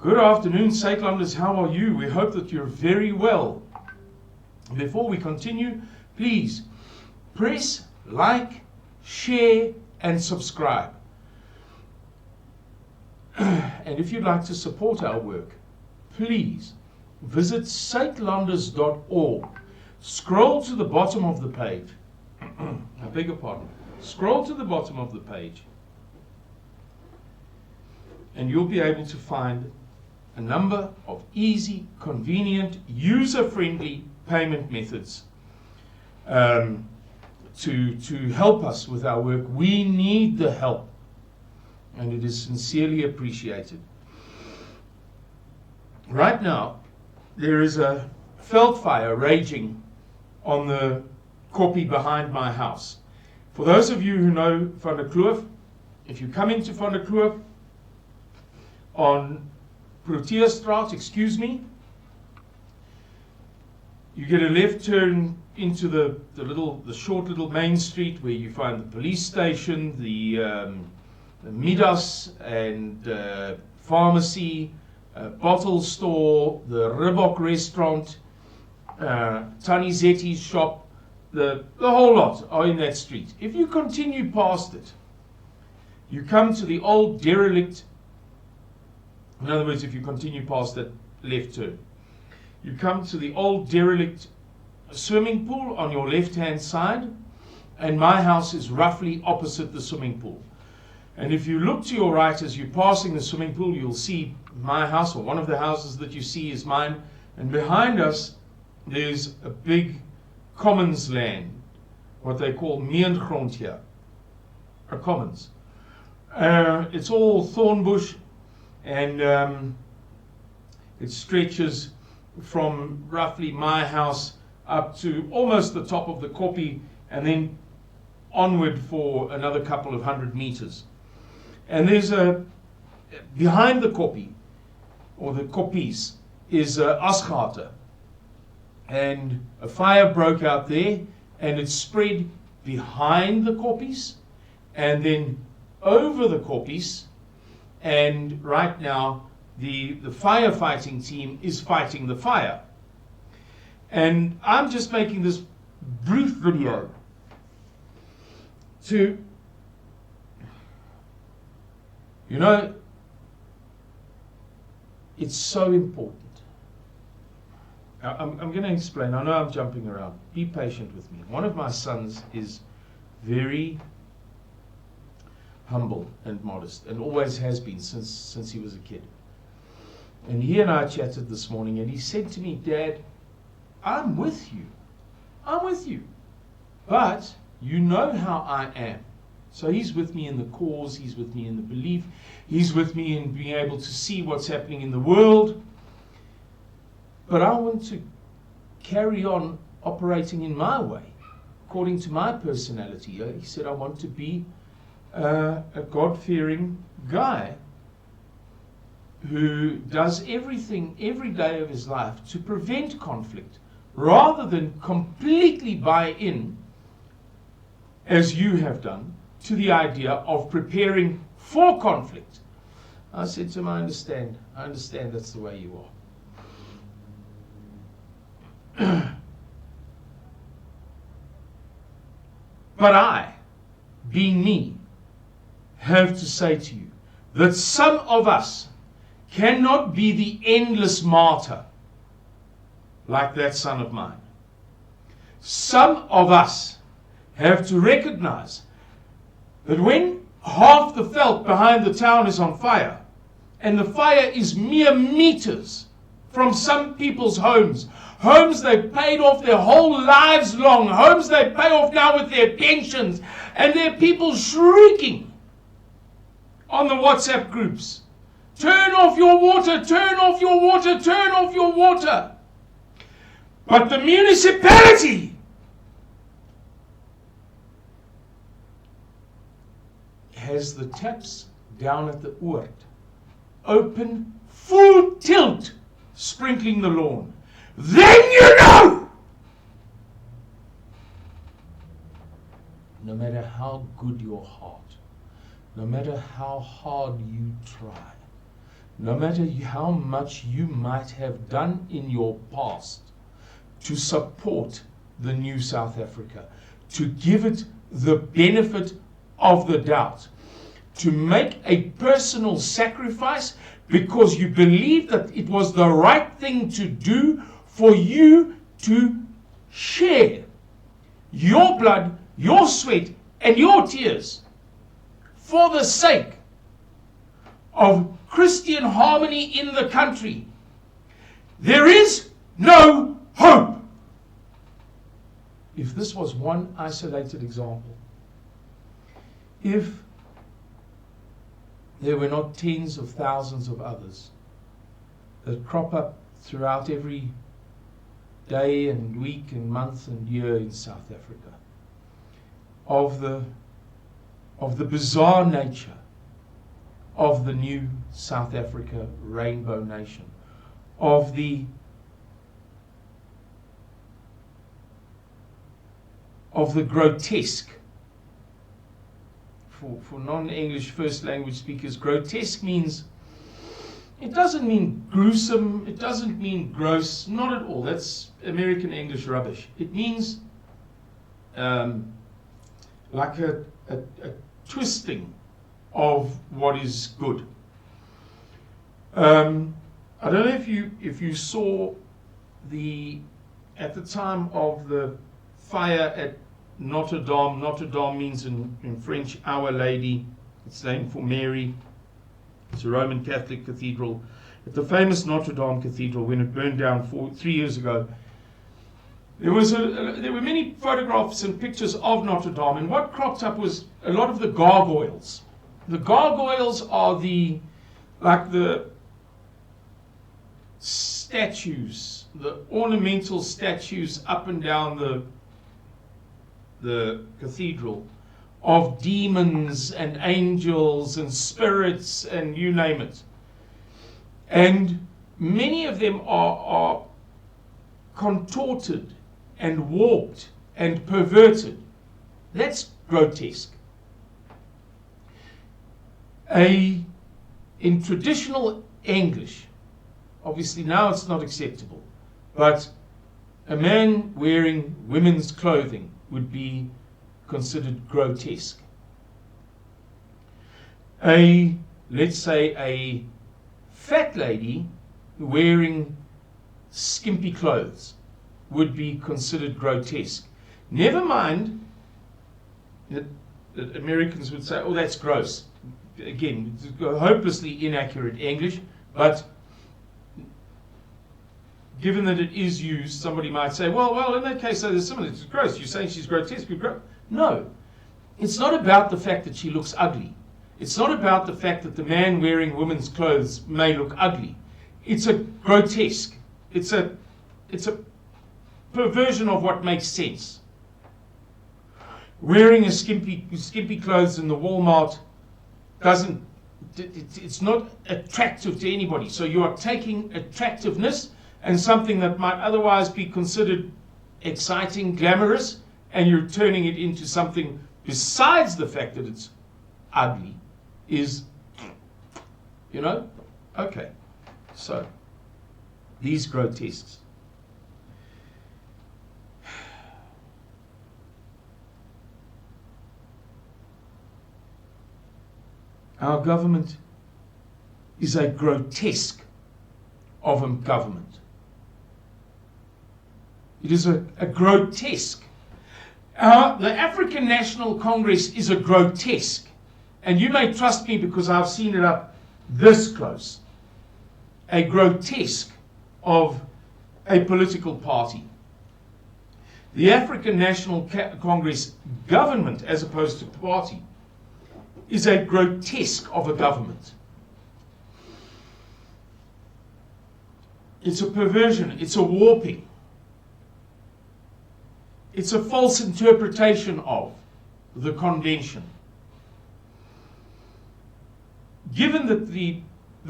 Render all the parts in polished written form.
Good afternoon, Suidlanders. How are you? We hope that you're very well. Before we continue, please press like, share, and subscribe. And if you'd like to support our work, please visit suidlanders.org. Scroll to the bottom of the page. I beg your pardon. Scroll to the bottom of the page, and you'll be able to find a number of easy, convenient, user-friendly payment methods to help us with our work. We need the help, and it is sincerely appreciated. Right now, there is a veld fire raging on the koppie behind my house. For those of you who know Van der Kloof, if you come into Van der Kloof on Proteastraat, you get a left turn into the short little main street where you find the police station, the Midas and pharmacy, bottle store, the Ribbok restaurant, Tannie Zetti's shop, the whole lot are in that street. If you continue past it, you come to the old derelict. In other words, if you continue past that left turn, you come to the old derelict swimming pool on your left-hand side, and my house is roughly opposite the swimming pool. And if you look to your right as you're passing the swimming pool, you'll see my house, or one of the houses that you see is mine. And behind us, there's a big commons land, what they call meengrond here, a commons. It's all thorn bush, and it stretches from roughly my house up to almost the top of the koppie, and then onward for another couple of 100 meters. And there's behind the koppie, or the koppies, is Asgate. And a fire broke out there, and it spread behind the koppies, and then over the koppies, and right now the firefighting team is fighting the fire. And I'm just making this brief video to, it's so important. I'm going to explain. I know I'm jumping around. Be patient with me. One of my sons is very humble and modest, and always has been since he was a kid. And he and I chatted this morning, and he said to me, "Dad, I'm with you. I'm with you. But you know how I am." So he's with me in the cause, he's with me in the belief, he's with me in being able to see what's happening in the world. But I want to carry on operating in my way, according to my personality. He said, I want to be a God-fearing guy who does everything every day of his life to prevent conflict, rather than completely buy in, as you have done, to the idea of preparing for conflict. I said to him, I understand that's the way you are. But I, being me, have to say to you that some of us cannot be the endless martyr like that son of mine. Some of us have to recognize that when half the veld behind the town is on fire, and the fire is mere meters from some people's homes they've paid off their whole lives long, homes they pay off now with their pensions, and there are people shrieking on the WhatsApp groups, turn off your water, turn off your water, turn off your water. But the municipality has the taps down at the oord, open, full tilt, sprinkling the lawn. Then you know! No matter how good your heart, no matter how hard you try, no matter how much you might have done in your past to support the new South Africa, to give it the benefit of the doubt, to make a personal sacrifice because you believe that it was the right thing to do for you to share your blood, your sweat, and your tears for the sake of Christian harmony in the country. There is no hope. If this was one isolated example, if there were not tens of thousands of others that crop up throughout every day and week and month and year in South Africa, of the bizarre nature of the new South Africa rainbow nation, of the grotesque. For non-English first language speakers, grotesque means, it doesn't mean gruesome, it doesn't mean gross, not at all. That's American English rubbish. It means like a twisting of what is good. I don't know if you saw at the time of the fire at Notre Dame. Notre Dame means in French Our Lady. It's named for Mary. It's a Roman Catholic cathedral. At the famous Notre Dame Cathedral, when it burned down 3 years ago, there were many photographs and pictures of Notre Dame, and what cropped up was a lot of the gargoyles. The gargoyles are the statues, the ornamental statues up and down the cathedral of demons and angels and spirits and you name it. And many of them are contorted and warped and perverted. That's grotesque. In traditional English, obviously now it's not acceptable, but a man wearing women's clothing would be considered grotesque. Let's say a fat lady wearing skimpy clothes would be considered grotesque. Never mind that Americans would say, oh, that's gross. Again, hopelessly inaccurate English, but given that it is used, somebody might say, well, in that case, there's similar. It's gross. You're saying she's grotesque. No. It's not about the fact that she looks ugly. It's not about the fact that the man wearing women's clothes may look ugly. It's a grotesque. It's a perversion of what makes sense. Wearing a skimpy clothes in the Walmart it's not attractive to anybody. So you are taking attractiveness and something that might otherwise be considered exciting, glamorous, and you're turning it into something besides the fact that it's ugly, okay. So, these grotesques. Our government is a grotesque of a government. It is a grotesque. The African National Congress is a grotesque. And you may trust me because I've seen it up this close. A grotesque of a political party. The African National Congress government, as opposed to party, is a grotesque of a government. It's a perversion, it's a warping. It's a false interpretation of the convention. Given that the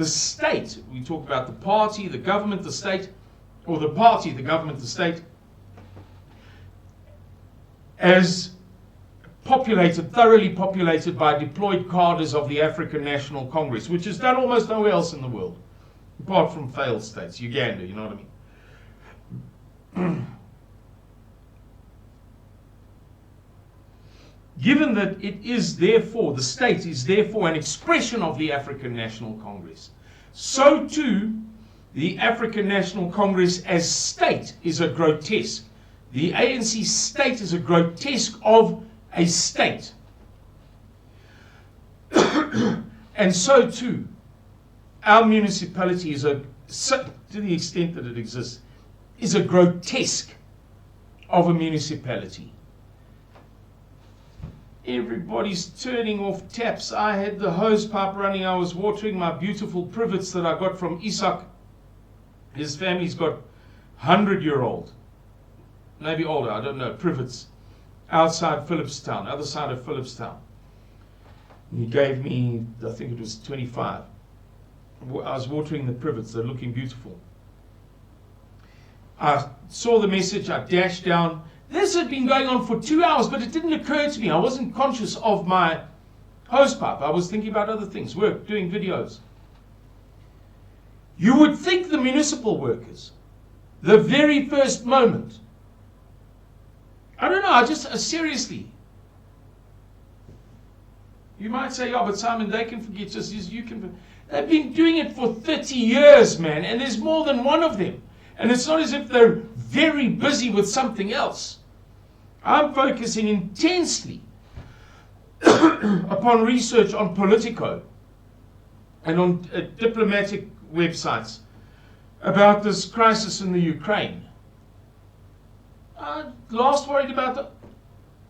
state, we talk about the party, the government, the state, or the party, the government, the state, as thoroughly populated by deployed cadres of the African National Congress, which is done almost nowhere else in the world. Apart from failed states, Uganda, you know what I mean? Given that it is therefore, the state is therefore an expression of the African National Congress, so too the African National Congress as state is a grotesque. The ANC state is a grotesque of a state. And so too, our municipality is to the extent that it exists, is a grotesque of a municipality. Everybody's turning off taps. I had the hose pipe running. I was watering my beautiful privets that I got from Isak. His family's got 100-year-old, maybe older, I don't know, privets outside Phillipstown, other side of Phillipstown. He gave me, I think it was 25. I was watering the privets. They're looking beautiful. I saw the message. I dashed down. This had been going on for 2 hours, but it didn't occur to me. I wasn't conscious of my hosepipe. I was thinking about other things, work, doing videos. You would think the municipal workers, the very first moment, I don't know, I just, seriously. You might say, yeah, but Simon, they can forget just as you can. They've been doing it for 30 years, man, and there's more than one of them. And it's not as if they're very busy with something else. I'm focusing intensely upon research on Politico and on diplomatic websites about this crisis in the Ukraine. Last worried about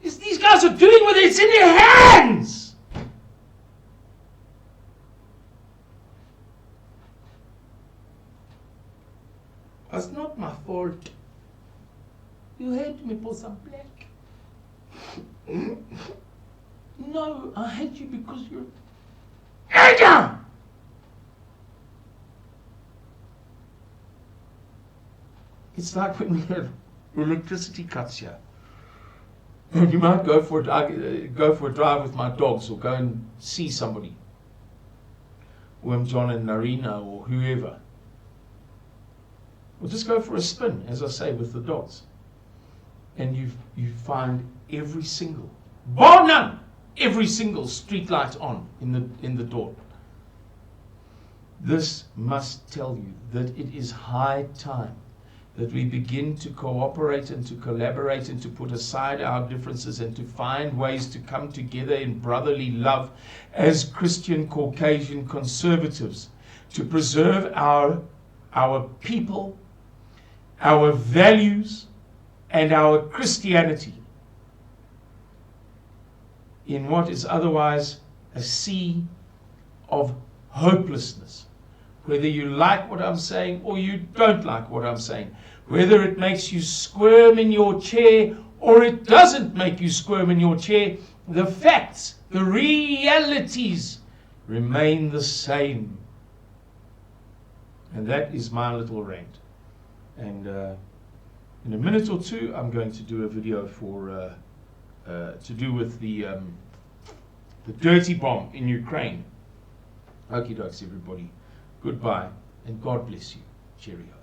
these guys are doing what it's in their hands. It's not my fault. You hate me because I'm black. No, I hate you because you're Asian. It's like when we have electricity cuts here. And you might go for a drive with my dogs, or go and see somebody, John and Narina or whoever. Or just go for a spin, as I say, with the dogs. And you find every single, bar none, every single street light on in the door. This must tell you that it is high time that we begin to cooperate and to collaborate and to put aside our differences and to find ways to come together in brotherly love as Christian Caucasian conservatives to preserve our people, our values, and our Christianity in what is otherwise a sea of hopelessness. Whether you like what I'm saying or you don't like what I'm saying, whether it makes you squirm in your chair or it doesn't make you squirm in your chair, the facts, the realities remain the same. And that is my little rant. And in a minute or two, I'm going to do a video for to do with the dirty bomb in Ukraine. Okie dokes, everybody. Goodbye, and God bless you. Cheerio.